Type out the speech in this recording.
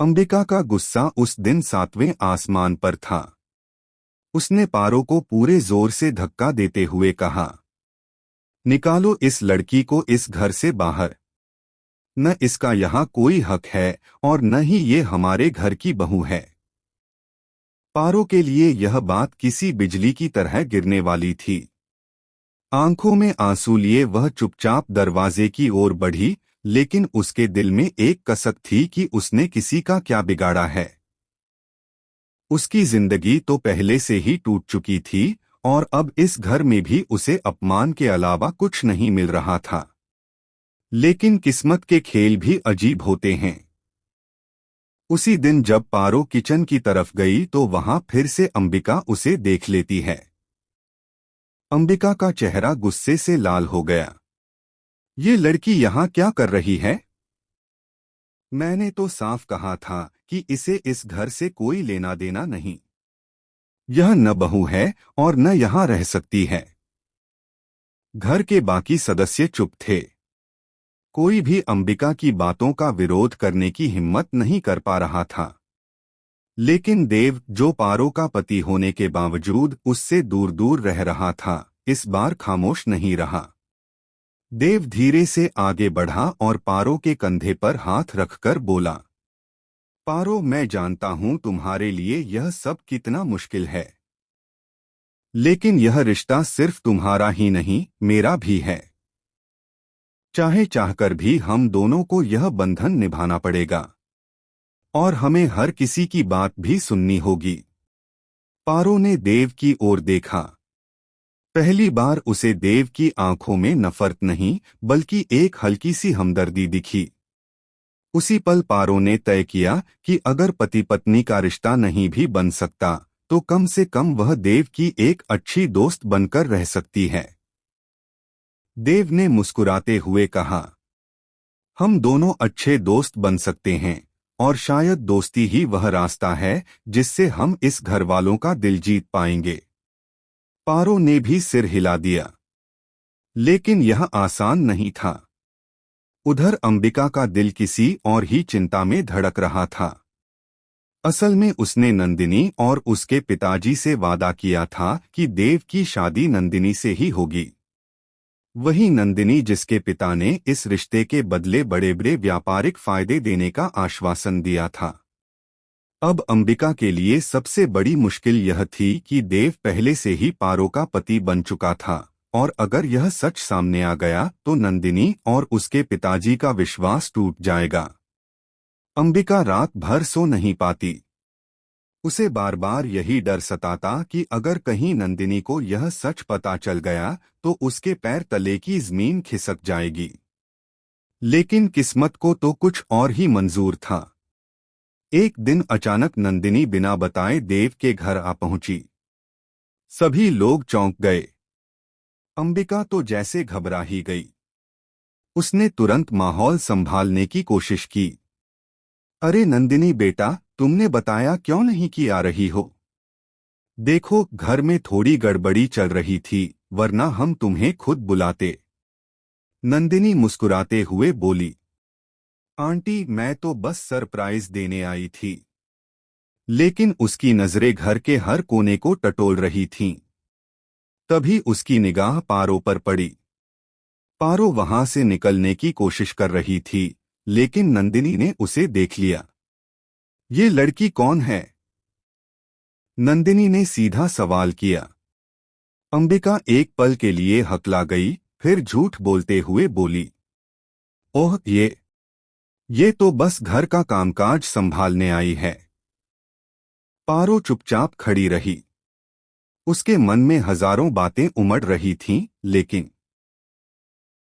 अंबिका का गुस्सा उस दिन 7वें आसमान पर था। उसने पारो को पूरे जोर से धक्का देते हुए कहा, निकालो इस लड़की को इस घर से बाहर। न इसका यहाँ कोई हक है और न ही ये हमारे घर की बहू है। पारो के लिए यह बात किसी बिजली की तरह गिरने वाली थी। आंखों में आंसू लिए वह चुपचाप दरवाजे की ओर बढ़ी, लेकिन उसके दिल में एक कसक थी कि उसने किसी का क्या बिगाड़ा है। उसकी जिंदगी तो पहले से ही टूट चुकी थी और अब इस घर में भी उसे अपमान के अलावा कुछ नहीं मिल रहा था। लेकिन किस्मत के खेल भी अजीब होते हैं। उसी दिन जब पारो किचन की तरफ गई तो वहां फिर से अंबिका उसे देख लेती है। अंबिका का चेहरा गुस्से से लाल हो गया। ये लड़की यहाँ क्या कर रही है? मैंने तो साफ कहा था कि इसे इस घर से कोई लेना देना नहीं। यह न बहू है और न यहाँ रह सकती है। घर के बाकी सदस्य चुप थे। कोई भी अंबिका की बातों का विरोध करने की हिम्मत नहीं कर पा रहा था। लेकिन देव, जो पारो का पति होने के बावजूद उससे दूर दूर रह रहा था, इस बार खामोश नहीं रहा। देव धीरे से आगे बढ़ा और पारो के कंधे पर हाथ रखकर बोला, पारो, मैं जानता हूं तुम्हारे लिए यह सब कितना मुश्किल है, लेकिन यह रिश्ता सिर्फ तुम्हारा ही नहीं, मेरा भी है। चाहे चाहकर भी हम दोनों को यह बंधन निभाना पड़ेगा और हमें हर किसी की बात भी सुननी होगी। पारो ने देव की ओर देखा। पहली बार उसे देव की आंखों में नफरत नहीं बल्कि एक हल्की सी हमदर्दी दिखी। उसी पल पारो ने तय किया कि अगर पति पत्नी का रिश्ता नहीं भी बन सकता तो कम से कम वह देव की एक अच्छी दोस्त बनकर रह सकती है। देव ने मुस्कुराते हुए कहा, हम दोनों अच्छे दोस्त बन सकते हैं और शायद दोस्ती ही वह रास्ता है जिससे हम इस घर वालों का दिल जीत पाएंगे। पारो ने भी सिर हिला दिया। लेकिन यह आसान नहीं था। उधर अंबिका का दिल किसी और ही चिंता में धड़क रहा था। असल में उसने नंदिनी और उसके पिताजी से वादा किया था कि देव की शादी नंदिनी से ही होगी। वही नंदिनी जिसके पिता ने इस रिश्ते के बदले बड़े बड़े व्यापारिक फायदे देने का आश्वासन दिया था। अब अंबिका के लिए सबसे बड़ी मुश्किल यह थी कि देव पहले से ही पारो का पति बन चुका था और अगर यह सच सामने आ गया तो नंदिनी और उसके पिताजी का विश्वास टूट जाएगा। अंबिका रात भर सो नहीं पाती। उसे बार बार यही डर सताता कि अगर कहीं नंदिनी को यह सच पता चल गया तो उसके पैर तले की जमीन खिसक जाएगी। लेकिन किस्मत को तो कुछ और ही मंजूर था। एक दिन अचानक नंदिनी बिना बताए देव के घर आ पहुंची। सभी लोग चौंक गए। अंबिका तो जैसे घबरा ही गई। उसने तुरंत माहौल संभालने की कोशिश की। अरे नंदिनी बेटा, तुमने बताया क्यों नहीं कि आ रही हो? देखो, घर में थोड़ी गड़बड़ी चल रही थी, वरना हम तुम्हें खुद बुलाते। नंदिनी मुस्कुराते हुए बोली, आंटी, मैं तो बस सरप्राइज देने आई थी। लेकिन उसकी नजरें घर के हर कोने को टटोल रही थीं। तभी उसकी निगाह पारो पर पड़ी। पारो वहां से निकलने की कोशिश कर रही थी, लेकिन नंदिनी ने उसे देख लिया। ये लड़की कौन है? नंदिनी ने सीधा सवाल किया। अंबिका एक पल के लिए हकला गई, फिर झूठ बोलते हुए बोली, ओह, ये तो बस घर का कामकाज संभालने आई है। पारो चुपचाप खड़ी रही। उसके मन में हजारों बातें उमड़ रही थीं, लेकिन